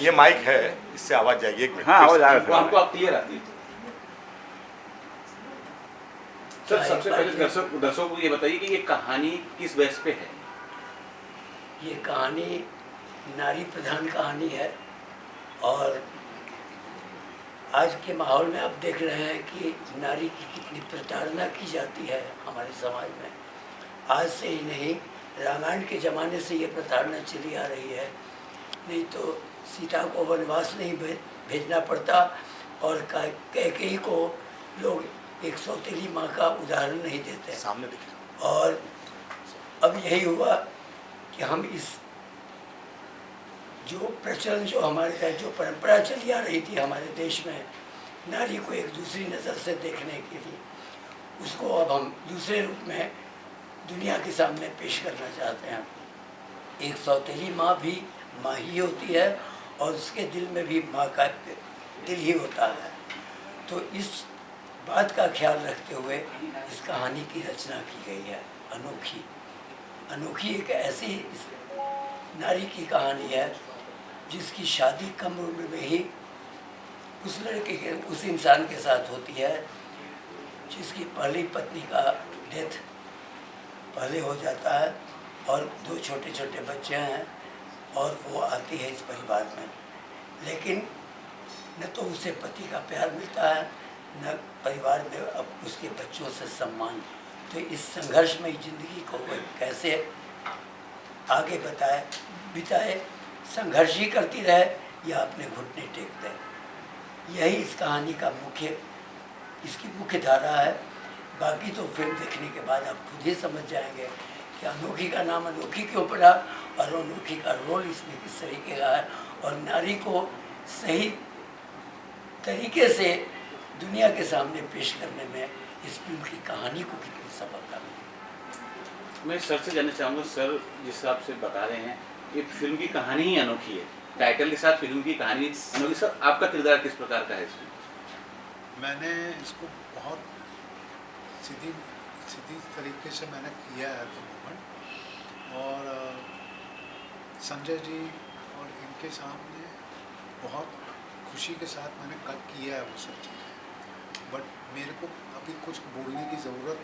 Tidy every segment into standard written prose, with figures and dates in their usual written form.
ये माइक है, इससे आवाज जाएगी। एक मिनट। हाँ आवाज आ रहा है, हमको आप क्लियर आती है। सर सबसे पहले दर्शकों को ये बताइए कि ये कहानी किस बेस पे है? ये कहानी नारी प्रधान कहानी है और आज के माहौल में आप देख रहे हैं कि नारी की कितनी प्रताड़ना की जाती है हमारे समाज में। आज से ही नहीं, रामायण के ज़माने से ये प्रताड़ना चली आ रही है। नहीं तो सीता को वनवास नहीं भेजना पड़ता और कैकेयी को लोग एक सौतेली माँ का उदाहरण नहीं देते। सामने देखिए। और अब यही हुआ कि हम इस जो प्रचलन जो हमारे साथ जो परंपरा चली आ रही थी हमारे देश में, नारी को एक दूसरी नज़र से देखने के लिए, उसको अब हम दूसरे रूप में दुनिया के सामने पेश करना चाहते हैं। एक सौतेली माँ भी माँ ही होती है और उसके दिल में भी माँ का दिल ही होता है। तो इस बात का ख्याल रखते हुए इस कहानी की रचना की गई है। अनोखी अनोखी एक ऐसी नारी की कहानी है जिसकी शादी कम उम्र में ही उस लड़के के उस इंसान के साथ होती है जिसकी पहली पत्नी का डेथ पहले हो जाता है और दो छोटे छोटे बच्चे हैं और वो आती है इस परिवार में। लेकिन न तो उसे पति का प्यार मिलता है न परिवार में अब उसके बच्चों से सम्मान। तो इस संघर्षमयी जिंदगी को वो कैसे आगे बिताए, संघर्ष ही करती रहे या अपने घुटने टेक दे, यही इस कहानी का इसकी मुख्य धारा है। बाकी तो फिल्म देखने के बाद आप खुद ही समझ जाएंगे कि अनोखी का नाम अनोखी क्यों पड़ा और अनोखी का रोल इसमें किस तरीके का है और नारी को सही तरीके से दुनिया के सामने पेश करने में इस फिल्म की कहानी को कितनी सफलता मिली। मैं सर से जानना चाहूँगा, सर जिस हिसाब से बता रहे हैं ये फिल्म की कहानी ही अनोखी है, टाइटल के साथ फिल्म की कहानी अनोखी। सर आपका किरदार किस प्रकार का है इसमें? मैंने इसको बहुत सीधी तरीके से मैंने किया है द मोमेंट, और संजय जी और इनके सामने बहुत खुशी के साथ मैंने कट किया है वो सब चीज़ें। बट मेरे को अभी कुछ बोलने की ज़रूरत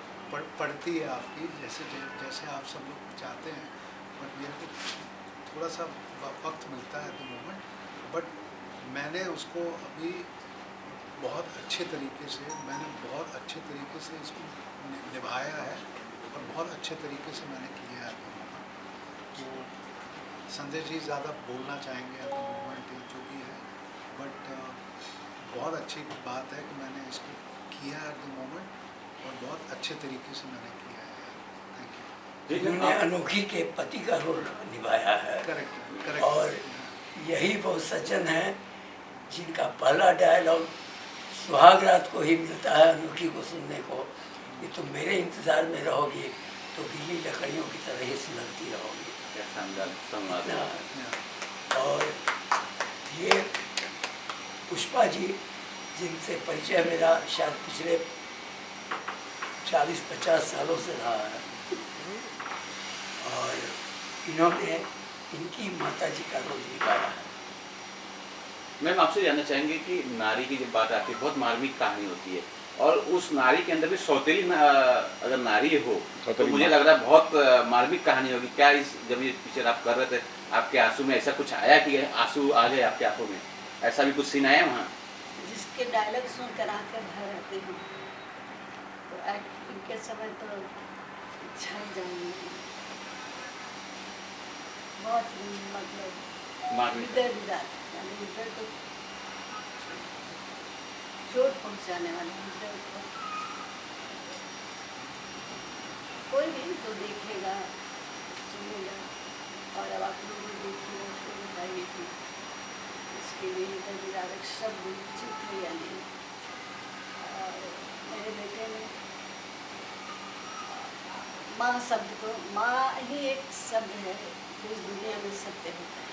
पड़ती है आपकी, जैसे आप सब लोग चाहते हैं, बट मेरे को थोड़ा सा वक्त मिलता है द मोमेंट। बट मैंने उसको अभी बहुत अच्छे तरीके से इसको निभाया है और बहुत अच्छे तरीके से मैंने किया है द मोमेंट। तो संजय जी ज़्यादा बोलना चाहेंगे द मोमेंट जो भी है, बट बहुत अच्छी बात है कि मैंने इसको किया है द मोमेंट और बहुत अच्छे तरीके से मैंने किया है। Thank you. उन्होंने अनोखी के पति का रोल निभाया है। करेक्ट। और यही वो सज्जन है जिनका पहला डायलॉग सुहाग रात को ही मिलता है अनोखी को सुनने को कि तुम मेरे इंतज़ार में रहोगी तो गीली लकड़ियों की तरह ही सुलगती रहोगी। और ये पुष्पा जी जिनसे परिचय मेरा शायद पिछले 40-50 सालों से रहा है और इन्होंने इनकी माता जी का रोल निभाया है। मैम आपसे जानना चाहेंगे कि नारी की जब बात आती है बहुत मार्मिक कहानी होती है और उस नारी के अंदर भी सौतेली अगर नारी हो तो मुझे लग रहा है बहुत मार्मिक कहानी होगी। क्या जब ये पिक्चर आप कर रहे थे आपके आंसू में ऐसा कुछ आया कि आंसू आ गए आपके आंखों में, ऐसा भी कुछ सीन आया वहाँ? जिसके डायलॉग सुनकर आकर भर आते हैं तो एक्टिंग के समय तो छल जाएंगे, बहुत मतलब हृदय विदात यानी हृदय को चोट पहुँचाने वाले हृदय को कोई भी तो देखेगा सुनेगा। और अब आप लोग देखिए उसको बताइए कि इसके लिए हृदय विदारक शब्द उचित है या नहीं। और मेरे बेटे ने माँ शब्द को, माँ ही एक शब्द है जो इस दुनिया में सत्य होता है,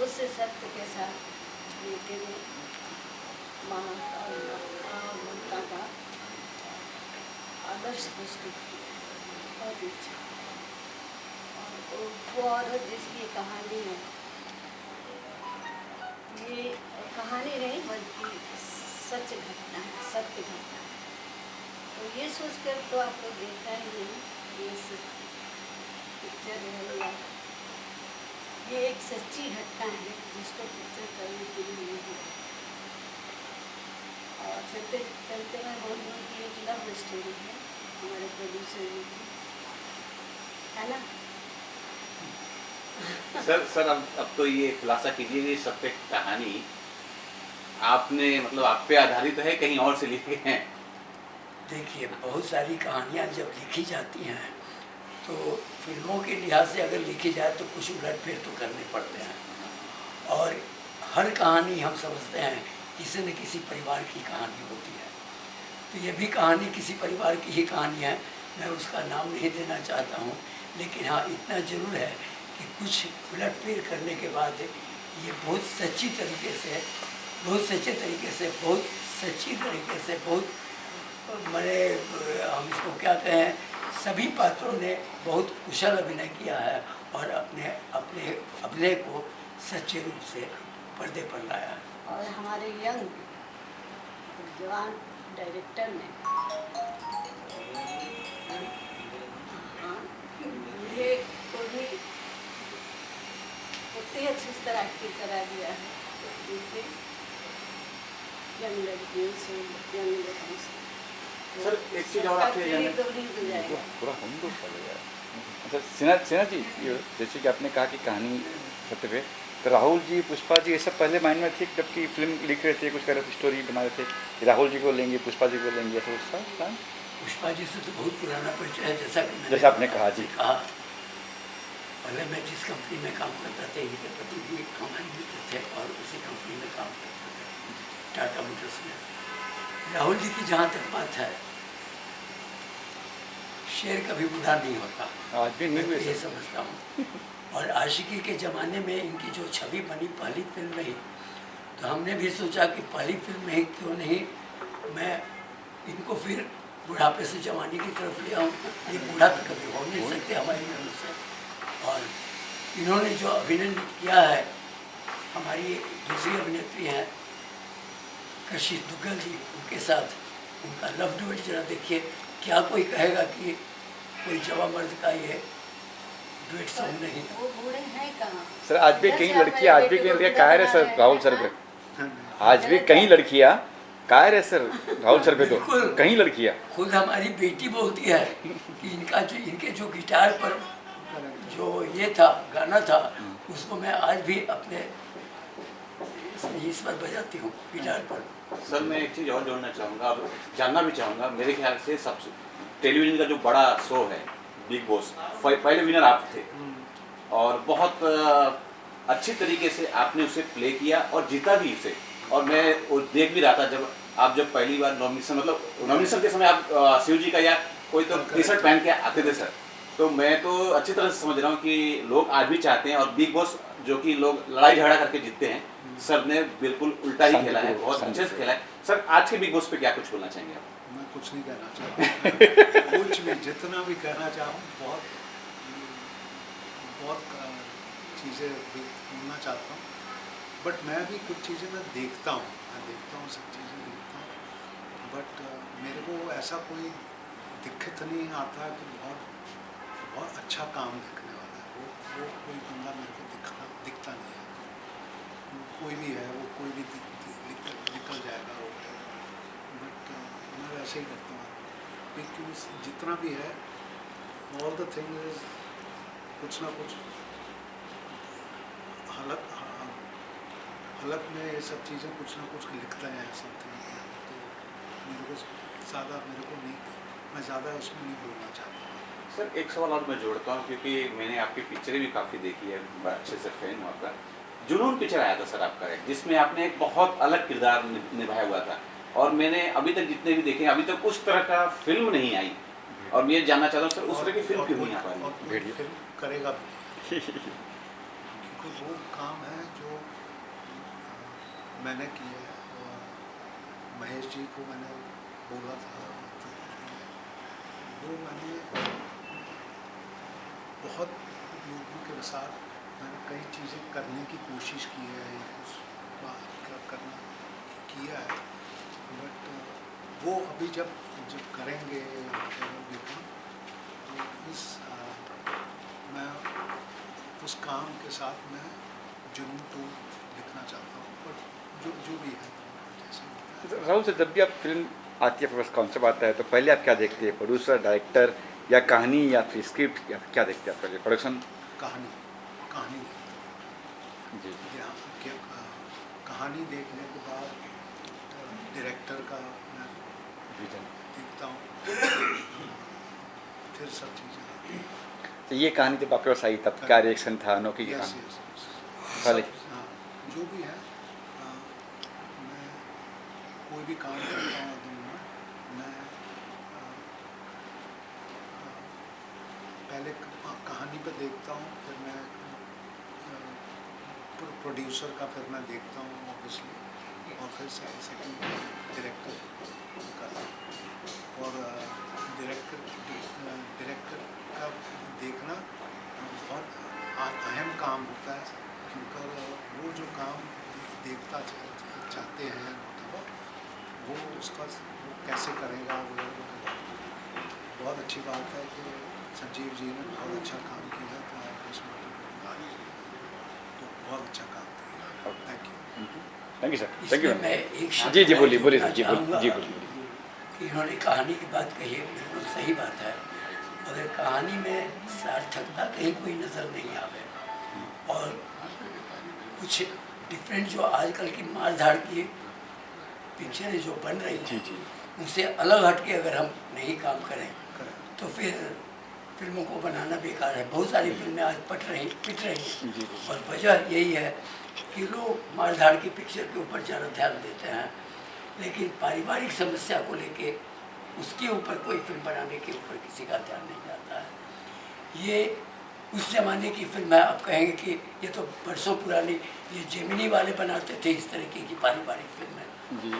उससे सत्य के साथ बेटे ने माँ और ममता का आदर्श प्रस्तुत किया, बहुत अच्छा। और वो औरत जिसकी कहानी है ये कहानी नहीं बल्कि सच घटना है, सत्य घटना है। तो ये सोचकर तो आपको देखना ही नहीं, ये पिक्चर है, ये एक सच्ची घटना है जिसको पिक्चर करने के लिए नहीं हुआ। और चलते चलते मैं बोल दूँ कि एक लव स्टोरी है हमारे प्रोड्यूसर जी की, है ना। सर अब तो ये खुलासा कीजिए, ये सत्य कहानी आपने मतलब आप पे आधारित है, कहीं और से लिखे हैं? देखिए, बहुत सारी कहानियाँ जब लिखी जाती हैं तो फिल्मों के लिहाज से अगर लिखी जाए तो कुछ उलटफेर तो करने पड़ते हैं। और हर कहानी हम समझते हैं किसी न किसी परिवार की कहानी होती है, तो ये भी कहानी किसी परिवार की ही कहानी है। मैं उसका नाम नहीं देना चाहता हूँ, लेकिन हाँ इतना ज़रूर है कि कुछ उलटफेर करने के बाद ये बहुत सच्ची तरीके से, बहुत सच्चे तरीके से, बहुत सच्ची तरीके से, बहुत मैंने हम इसको क्या कहें, सभी पात्रों ने बहुत कुशल अभिनय किया है और अपने अपने अभिनय को सच्चे रूप से पर्दे पर लाया है। और हमारे यंग जवान डायरेक्टर ने बूढ़े को भी उतनी अच्छी तरह एक्टिंग करा दिया है, क्योंकि यंग लड़कियों से, यंग लोगों से। सर एक चीज़ और आपसे पूरा हम लोग चलेगा। अच्छा सिन्हा जी, ये जैसे कि आपने कहा कि कहानी सत्य पे, तो राहुल जी, पुष्पा जी, ये सब पहले माइंड में थे जबकि फिल्म लिख रहे थे, कुछ कर रहे थे, स्टोरी बना रहे थे कि राहुल जी को लेंगे, पुष्पा जी को लेंगे, ऐसा उसका प्लान? पुष्पा जी से तो बहुत पुराना परिचय है, जैसा आपने कहा जी। कहा पहले मैं जिस कंपनी में काम करता था, इनके पति भी हमारे मित्र थे और उसी कंपनी में काम करते थे, टाटा मोटर्स में। राहुल जी की जहाँ तक बात है, शेर कभी बूढ़ा नहीं होता, आज भी नहीं मैं हुए तो ये सर। समझता हूँ। और आशिकी के ज़माने में इनकी जो छवि बनी पहली फिल्म में ही, तो हमने भी सोचा कि पहली फिल्म में ही क्यों नहीं मैं इनको फिर बुढ़ापे से जवानी की तरफ ले आऊँ। ये बूढ़ा तो कभी हो नहीं सकते हमारी नज़र से। और इन्होंने जो अभिनय किया है, हमारी एक दूसरी अभिनेत्री हैं कशिश दुग्गल जी, उनके साथ उनका लव डुएट जरा देखिए। क्या कोई कहेगा कि कोई जवा मर्द का ये डुएट सॉन्ग नहीं? वो बूढ़े हैं कहाँ सर आज भी कहीं लड़कियाँ, आज भी कहीं लड़कियाँ कायर है सर राहुल सर पे, आज भी कहीं लड़कियाँ कायर है सर राहुल सर पे, तो बिल्कुल। कहीं लड़कियाँ। खुद हमारी बेटी बोलती है कि इनके जो गिटार पर जो ये था, गाना था, उसको मैं आज भी अपने इस पर बजाती हूँ गिटार पर। सर मैं एक चीज़ और जोड़ना चाहूँगा, अब जानना भी चाहूँगा, मेरे ख्याल से सबसे टेलीविज़न का जो बड़ा शो है बिग बॉस, पहले विनर आप थे और बहुत अच्छी तरीके से आपने उसे प्ले किया और जीता भी उसे। और मैं वो देख भी रहा था जब पहली बार नॉमिनेशन, मतलब नॉमिनेशन के समय आप शिव जी का या कोई तो टी शर्ट पहन के आते थे सर, तो मैं तो अच्छी तरह से समझ रहा हूँ कि लोग आज भी चाहते हैं, और बिग बॉस जो कि लोग लड़ाई झगड़ा करके जीतते हैं, सर ने बिल्कुल उल्टा ही खेला है, बहुत अच्छे से खेला है। सर आज के बिग बॉस पे क्या कुछ बोलना चाहेंगे आप? मैं कुछ नहीं कहना चाहता कुछ भी, जितना भी कहना चाहूँ, बहुत बहुत चीज़ें बोलना चाहता हूँ, बट मैं भी कुछ चीज़ें मैं देखता हूँ, सब चीज़ें देखता हूँ, बट मेरे को ऐसा कोई दिक्कत नहीं आता कि बहुत अच्छा काम दिखने वाला है, वो कोई बंदा मेरे को दिखता नहीं है। कोई भी है, वो कोई भी निकल जाएगा वो, बट मैं वैसे ही करता हूँ क्योंकि जितना भी है, ऑल द थिंग इज कुछ ना कुछ हलक में ये सब चीज़ें कुछ ना कुछ लिखते हैं समथिंग, तो मेरे को नहीं, मैं ज़्यादा उसमें नहीं बोलना चाहता। सर एक सवाल और मैं जोड़ता हूँ, क्योंकि मैंने आपकी पिक्चरें भी काफ़ी देखी है, बड़ा अच्छे से फैन हूँ आपका। जुनून पिक्चर आया था सर आपका, जिसमें आपने एक बहुत अलग किरदार निभाया हुआ था, और मैंने अभी तक जितने भी देखे अभी तक उस तरह का फिल्म नहीं आई, और मैं जानना चाहता हूँ सर उस तरह की फिल्म क्यों नहीं आ पाई? और कोई फिल्म करेगा भी नहीं क्योंकि वो काम है जो मैंने किया है, और महेश जी को मैंने बोला था जो वो मैंने बहुत लोगों के साथ मैंने कई चीज़ें करने की कोशिश की है, करना किया है, बट वो अभी जब करेंगे तो मैं उस काम के साथ मैं जुनून 2 लिखना चाहता हूँ, बट जो भी है जैसे होता है। राहुल सर, जब भी आप फिल्म आती है, कॉन्सेप्ट आता है, तो पहले आप क्या देखते हैं? प्रोड्यूसर, डायरेक्टर, या कहानी, या फिर स्क्रिप्ट, या क्या देखते हैं आप पहले? प्रोडक्शन? कहानी जी कहानी देखने के बाद डायरेक्टर का मैं विजन। देखता हूँ, फिर सब चीज़ें आती हैं। तो ये कहानी जब आपके पास आई तब क्या रिएक्शन था? अनोखी की यस कहानी पहले? हाँ, जो भी है, मैं कोई भी काम करता हूँ दिन में, मैं पहले कहानी पे देखता हूँ, फिर मैं प्रोड्यूसर का फिर मैं देखता हूँ ऑब्वियसली, और फिर सेकंड डायरेक्टर का, और डायरेक्टर का देखना बहुत अहम काम होता है, क्योंकि वो जो काम देखता चाहते हैं वो उसका वो कैसे करेगा। वो बहुत अच्छी बात है कि संजीव जी ने बहुत अच्छा काम किया था तो बहुत अच्छा काम किया। Thank you sir, thank you. इसमें मैं एक शब्द जी ऐड बोलिए करना सर, जी चाहूँगा बोलिए। कि इन्होंने कहानी की बात कही है, बिल्कुल सही बात है, मगर कहानी में सार्थकता कहीं कोई नज़र नहीं आवे, और कुछ डिफरेंट जो आजकल की मारधाड़ की पिक्चरें जो बन रही जी हैं जी उनसे अलग हटके अगर हम नहीं काम करें तो फिर फिल्मों को बनाना बेकार है। बहुत सारी फिल्में आज पिट रही जी। और वजह यही है कि लोग मारधाड़ की पिक्चर के ऊपर ज़्यादा ध्यान देते हैं, लेकिन पारिवारिक समस्या को लेके उसके ऊपर कोई फिल्म बनाने के ऊपर किसी का ध्यान नहीं जाता है। ये उस ज़माने की फिल्म है, आप कहेंगे कि ये तो बरसों पुरानी, ये जेमिनी वाले बनाते थे इस तरीके की पारिवारिक फिल्में। जी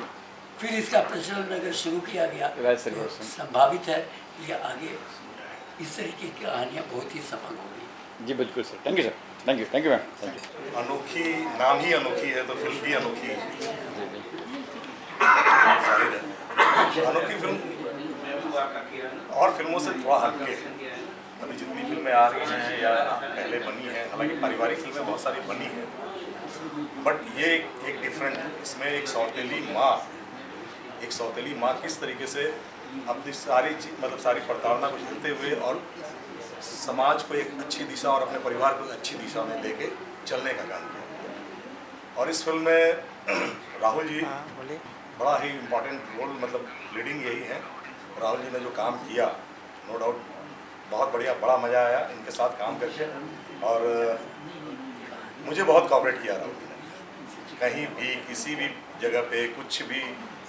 फिर इसका प्रचलन अगर शुरू किया गया राइट सर, तो सर। संभावित है ये आगे इस तरीके की कहानियाँ बहुत ही सफल होगी। जी बिल्कुल sir, thank you sir, thank you ma'am, thank you. अनोखी नाम ही अनोखी है तो फिल्म भी अनोखी है। जी जी जाहिर है अनोखी फिल्म और फिल्मों से थोड़ा हटके है। अभी जितनी फिल्में आ रही हैं या पहले बनी हैं, हालांकि पारिवारिक फिल्में बहुत सारी बनी हैं, बट ये एक डिफरेंट है। इसमें एक सौतेली माँ किस तरीके से अपनी सारी मतलब सारी प्रताड़ना को झेलते हुए और समाज को एक अच्छी दिशा और अपने परिवार को अच्छी दिशा में लेके चलने का काम किया। और इस फिल्म में राहुल जी बड़ा ही इम्पोर्टेंट रोल, मतलब लीडिंग यही है। राहुल जी ने जो काम किया, नो डाउट बहुत बढ़िया, बड़ा मज़ा आया इनके साथ काम करके, और मुझे बहुत कोऑपरेट किया राहुल जी ने। कहीं भी किसी भी जगह पे कुछ भी,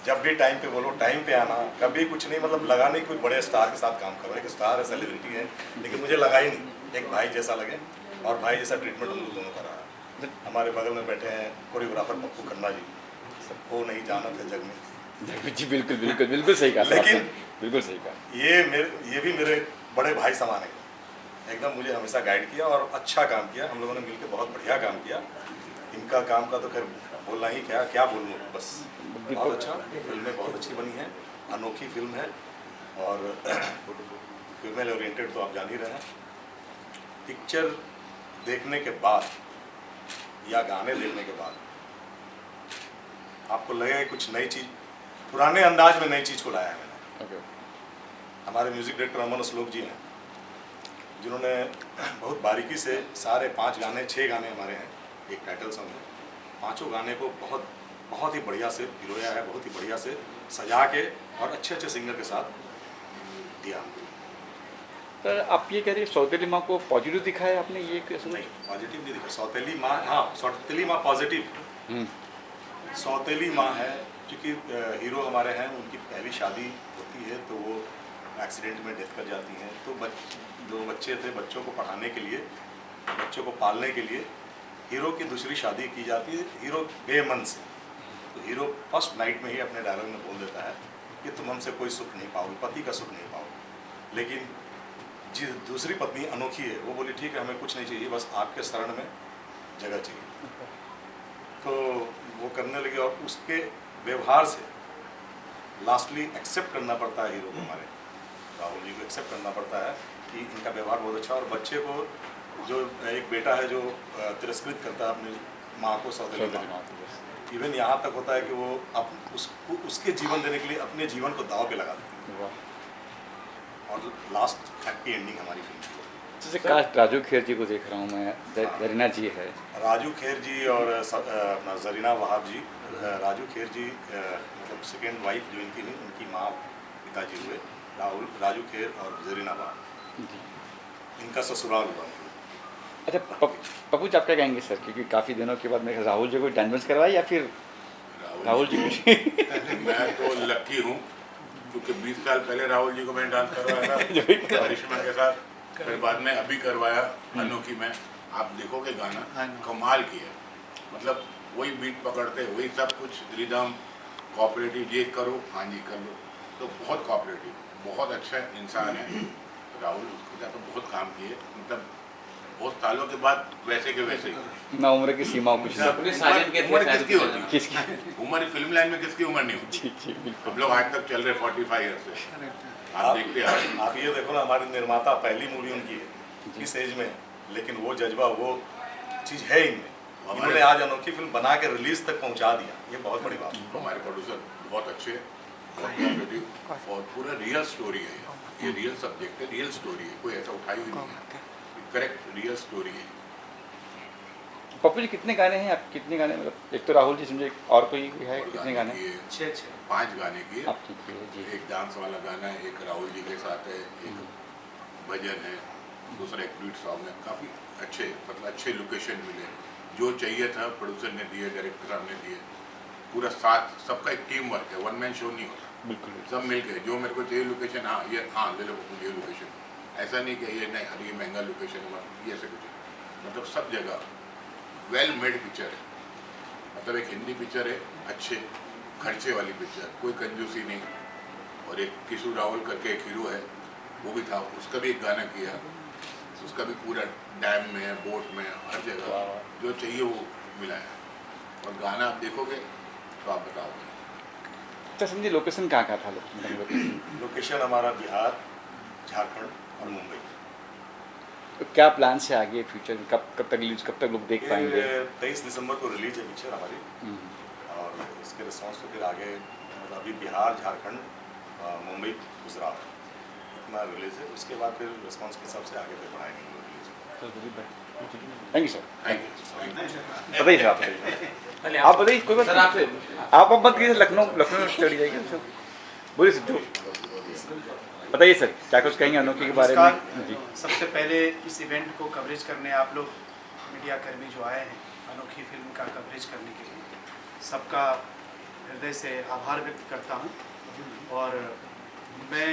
जब भी टाइम पे बोलो टाइम पे आना, कभी कुछ नहीं, मतलब लगा नहीं कोई बड़े स्टार के साथ काम करो। एक स्टार है, सेलिब्रिटी है, लेकिन मुझे लगा ही नहीं, एक भाई जैसा लगे, और भाई जैसा ट्रीटमेंट हम लोग दोनों का रहा। हमारे बगल में बैठे हैं कोरियोग्राफर पप्पू खन्ना जी, सबको नहीं जाना था जग में। जी बिल्कुल बिल्कुल बिल्कुल सही कहा, लेकिन बिल्कुल सही कहा। ये भी मेरे बड़े भाई समान है, एकदम मुझे हमेशा गाइड किया और अच्छा काम किया। हम लोगों ने मिलकर बहुत बढ़िया काम किया। इनका काम का तो खैर बोलना ही क्या बोलूँ, बस बहुत अच्छा। फिल्में बहुत अच्छी बनी हैं, अनोखी फिल्म है, और फीमेल ओरिएंटेड तो आप जान ही रहे हैं। पिक्चर देखने के बाद या गाने देखने के बाद आपको लगेगा कुछ नई चीज़, पुराने अंदाज में नई चीज़ को लाया है मैंने। ओके। हमारे म्यूज़िक डायरेक्टर अमन श्लोक जी हैं, जिन्होंने बहुत बारीकी से सारे 5 गाने 6 गाने हमारे हैं, एक टाइटल सॉन्ग है, पांचों गाने को बहुत ही बढ़िया से पिरोया है, बहुत ही बढ़िया से सजा के और अच्छे सिंगर के साथ दिया। सर आप ये कह रहे हैं सौतेली माँ को पॉजिटिव दिखाया आपने, ये कैसे? नहीं, पॉजिटिव नहीं दिखा। सौतेली माँ, हाँ सौतेली माँ पॉजिटिव। सौतेली माँ है क्योंकि हीरो हमारे हैं, उनकी पहली शादी होती है तो वो एक्सीडेंट में डेथ कर जाती हैं। तो जो बच्चे थे, बच्चों को पढ़ाने के लिए, बच्चों को पालने के लिए हीरो की दूसरी शादी की जाती है, हीरो बेमन से। तो हीरो फर्स्ट नाइट में ही अपने डायलॉग में बोल देता है कि तुम हमसे कोई सुख नहीं पाओगे, पति का सुख नहीं पाओगे। लेकिन जी दूसरी पत्नी अनोखी है, वो बोली ठीक है हमें कुछ नहीं चाहिए, बस आपके शरण में जगह चाहिए। तो वो करने लगे और उसके व्यवहार से लास्टली एक्सेप्ट करना पड़ता है हीरो को, हमारे राहुल जी को एक्सेप्ट करना पड़ता है कि इनका व्यवहार बहुत अच्छा। और बच्चे को जो एक बेटा है जो तिरस्कृत करता है अपनी माँ को, सौतेली माँ, इवन यहाँ तक होता है कि वो उसके जीवन देने के लिए अपने जीवन को दाव पे लगा देते हैं। और लास्ट हैप्पी एंडिंग हमारी फिल्म की। जैसे काश राजू खेर जी को देख रहा हूँ मैं, जरीना जी है, राजू खेर जी और अपना जरीना वहाब जी। राजू खेर जी मतलब सेकेंड वाइफ जो इनकी हुई, उनकी माँ पिताजी हुए राजू खेर और जरीना वहाब, इनका ससुराल हुआ। अच्छा पप्पू जी आप क्या कहेंगे सर, क्योंकि काफ़ी दिनों के बाद मैं राहुल जी को डांस करवाया या फिर राहुल जी को? मैं तो लकी हूँ क्योंकि 20 साल पहले राहुल जी को मैंने डांस करवाया था करिश्मा के साथ, फिर बाद में अभी करवाया अनोखी में। आप देखोगे गाना कमाल किया, मतलब वही बीट पकड़ते, वही सब कुछ रिदम, कोऑपरेटिव, ये करो हाँ जी कर लो, तो बहुत कोऑपरेटिव, बहुत अच्छा इंसान है राहुल। उसके साथ तो बहुत काम किए, मतलब बहुत सालों के बाद वैसे के वैसे ही। ना उम्र की सीमा कुछ उम्र किसकी होती है? किसकी उम्र फिल्म लाइन में किसकी उम्र नहीं होती? हम लोग आज तक चल रहे 45 ईयर से। आप देखते हैं, आप ये देखो ना, हमारे निर्माता पहली मूवी उनकी है इस एज में, लेकिन वो जज्बा, वो चीज़ है इनमें। इन्होंने आज अनोखी फिल्म बना के रिलीज तक पहुंचा दिया, ये बहुत बड़ी बात है। हमारे प्रोड्यूसर बहुत अच्छे, बहुत कोऑपरेटिव, और पूरा रियल स्टोरी है। ये रियल सब्जेक्ट है, रियल स्टोरी है, कोई ऐसा उठाई हुई नहीं है, करेक्ट रियल स्टोरी है। पप्पू जी कितने गाने हैं आप, कितने गाने, मतलब एक तो राहुल जी समझे, और कोई है कितने गाने? 5 गाने किए। आप ठीक है जी। एक डांस वाला गाना है, एक राहुल जी के साथ है, एक भजन है, दूसरा एक ट्वीट सॉन्ग है। काफ़ी अच्छे, मतलब अच्छे लोकेशन मिले, जो चाहिए था प्रोड्यूसर ने दिए, डायरेक्टर साहब ने दिए, पूरा साथ, सबका एक टीम वर्क है, वन मैन शो नहीं होता, बिल्कुल सब मिल के जो मेरे को चाहिए लोकेशन, हाँ ये हाँ ले लो ये लोकेशन, ऐसा नहीं कि ये नहीं हर ये महंगा लोकेशन है, ये ऐसे कुछ, मतलब सब जगह वेल मेड पिक्चर है। मतलब एक हिंदी पिक्चर है, अच्छे खर्चे वाली पिक्चर, कोई कंजूसी नहीं। और एक किशोर राहुल करके एक हीरो है, वो भी था, उसका भी एक गाना किया, उसका भी पूरा डैम में, बोट में, हर जगह जो चाहिए वो मिला है। और गाना आप देखोगे तो आप बताओगे। अच्छा समझिए लोकेशन कहाँ था? लोकेशन हमारा बिहार, झारखंड और मुंबई। तो क्या प्लान से आगे फ्यूचर में, कब तक रिलीज, कब तक लोग देख पाएंगे? 23 दिसंबर को रिलीज है पिक्चर हमारी, और इसके रिस्पॉन्स तो फिर आगे, मतलब अभी बिहार, झारखंड, मुंबई, गुजरात इतना रिलीज है। उसके बाद फिर रिस्पॉन्स के हिसाब से आगे फिर बढ़ाएंगे release. Thank you sir. Thank you. बताइए सर, आप बताइए कोई बात सर आपसे आप अब मत कीजिए, लखनऊ चली जाएगी सर, बोलिए सर, जो बताइए सर क्या कुछ कहेंगे अनोखी के बारे में? जी सबसे पहले इस इवेंट को कवरेज करने आप लोग मीडिया कर्मी जो आए हैं अनोखी फिल्म का कवरेज करने के लिए, सबका हृदय से आभार व्यक्त करता हूं। और मैं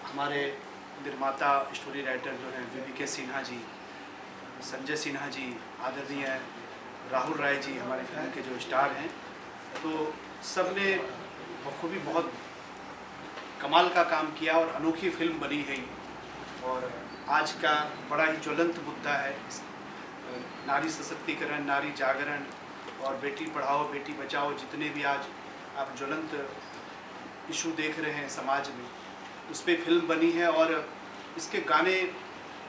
हमारे निर्माता स्टोरी राइटर जो हैं VBK सिन्हा जी, संजय सिन्हा जी, आदरणीय राहुल राय जी, हमारे फिल्म के जो स्टार हैं, तो सब ने बखूबी बहुत कमाल का काम किया और अनोखी फिल्म बनी है। और आज का बड़ा ही ज्वलंत मुद्दा है नारी सशक्तिकरण, नारी जागरण और बेटी पढ़ाओ बेटी बचाओ, जितने भी आज आप ज्वलंत इशू देख रहे हैं समाज में, उस पर फिल्म बनी है। और इसके गाने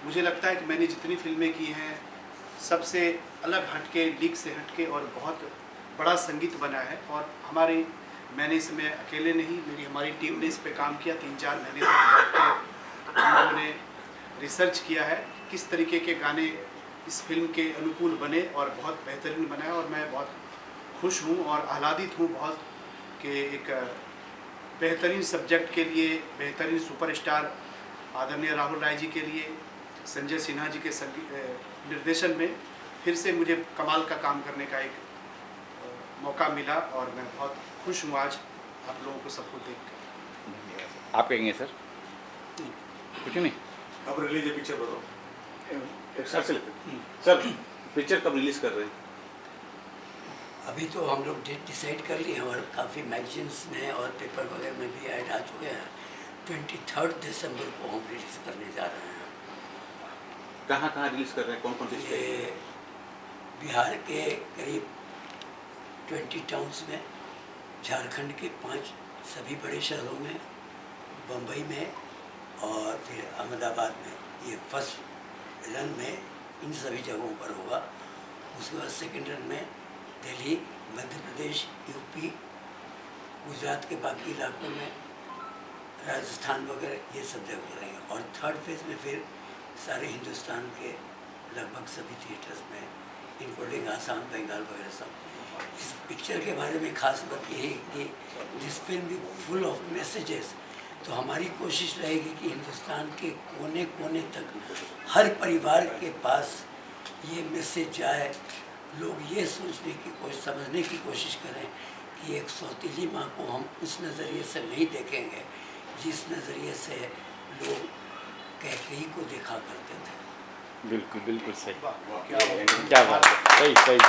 मुझे लगता है कि मैंने जितनी फिल्में की हैं सबसे अलग हटके, लीक से हटके, और बहुत बड़ा संगीत बना है। और मैंने इसमें अकेले नहीं, हमारी टीम ने इस पे काम किया, 3-4 महीने तक बैठ के हम लोगों ने रिसर्च किया है किस तरीके के गाने इस फिल्म के अनुकूल बने, और बहुत बेहतरीन बना है। और मैं बहुत खुश हूँ और आह्लादित हूँ बहुत कि एक बेहतरीन सब्जेक्ट के लिए, बेहतरीन सुपरस्टार आदरणीय राहुल राय जी के लिए, संजय सिन्हा जी के निर्देशन में फिर से मुझे कमाल का काम करने का एक मौका मिला। और मैं बहुत खुश हूँ आज आप लोगों को सबको देख कर। आप कहेंगे सर? कुछ नहीं, अब रिलीज है पिक्चर, बताओ सर से सर पिक्चर कब रिलीज कर रहे हैं? अभी तो हम लोग डेट डिसाइड कर लिए हैं और काफ़ी मैगजीन्स में और पेपर वगैरह में भी ऐड आ चुके हैं। 23 दिसंबर को हम रिलीज़ करने जा रहे हैं। कहाँ रिलीज कर रहे हैं, कौन कौन से? ये बिहार के करीब 20 टाउन्स में, झारखंड के 5 सभी बड़े शहरों में, बम्बई में और फिर अहमदाबाद में। ये फर्स्ट रन में इन सभी जगहों पर होगा। उसके बाद सेकेंड रन में दिल्ली, मध्य प्रदेश, यूपी, गुजरात के बाकी इलाकों में, राजस्थान वगैरह ये सब जगह हो रहे हैं। और थर्ड फेज में फिर सारे हिंदुस्तान के लगभग सभी थिएटर्स में, इंक्लूडिंग आसाम, बंगाल वगैरह सब। इस पिक्चर के बारे में खास बात ये है कि दिस फिल्म भी फुल ऑफ मैसेजेस। तो हमारी कोशिश रहेगी कि हिंदुस्तान के कोने कोने तक हर परिवार के पास ये मैसेज जाए। लोग ये सोचने की कोशिश, समझने की कोशिश करें कि एक सौतीली माँ को हम उस नज़रिए से नहीं देखेंगे जिस नज़रिए से लोग कैकेयी को देखा करते थे। बिल्कुल बिल्कुल सही, वाह, क्या क्या बात है, सही सही।